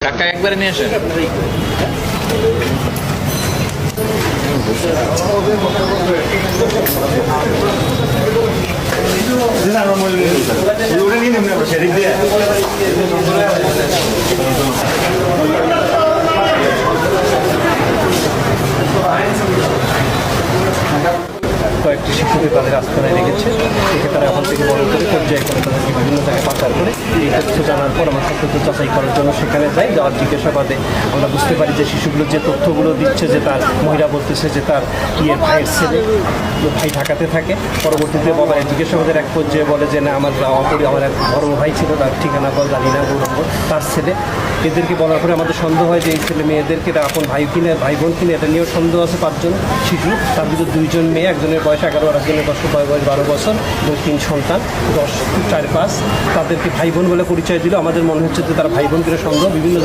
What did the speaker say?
কাকা একবারে নিয়ে আসেন। কয়েকটি শিশুকে তাদের আস্থানায় রেখেছে, সেকে তারা এখন থেকে বড় করে পর্যায়ক্রমে তাদেরকে বিভিন্ন জায়গায় পাচার করে। এই তথ্য জানার পর আমরা তথ্য যাচাই করার জন্য সেখানে যাই। যাওয়ার জিজ্ঞাসাবাদে আমরা বুঝতে পারি যে শিশুগুলো যে তথ্যগুলো দিচ্ছে, যে তার মহিলা বলতেছে যে তার ভাইয়ের ছেলে, ভাই ঢাকাতে থাকে। পরবর্তীতে বাবার জিজ্ঞাসাবাদের এক পর্যায়ে বলে যে না, আমার আমার এক বড় ভাই ছিল, তার ঠিকানা বল জানি না, গৌরব তার ছেলে। এদেরকে বলার পরে আমাদের সন্দেহ হয় যে এই ছেলে মেয়েদেরকে এটা আপন ভাই কিনে, ভাই বোন কিনে, এটা নিয়েও সন্দেহ আছে। 5 জন শিশু, তার ভিতরে 2 জন মেয়ে, একজনের বয়স 11 আর একজনের বয়স 12 বছর, 3 সন্তান, 10, 4, 5। তাদেরকে ভাই বোন বলে পরিচয় দিল। আমাদের মনে হচ্ছে যে তারা ভাই বোন কিনে সন্দেহ। বিভিন্ন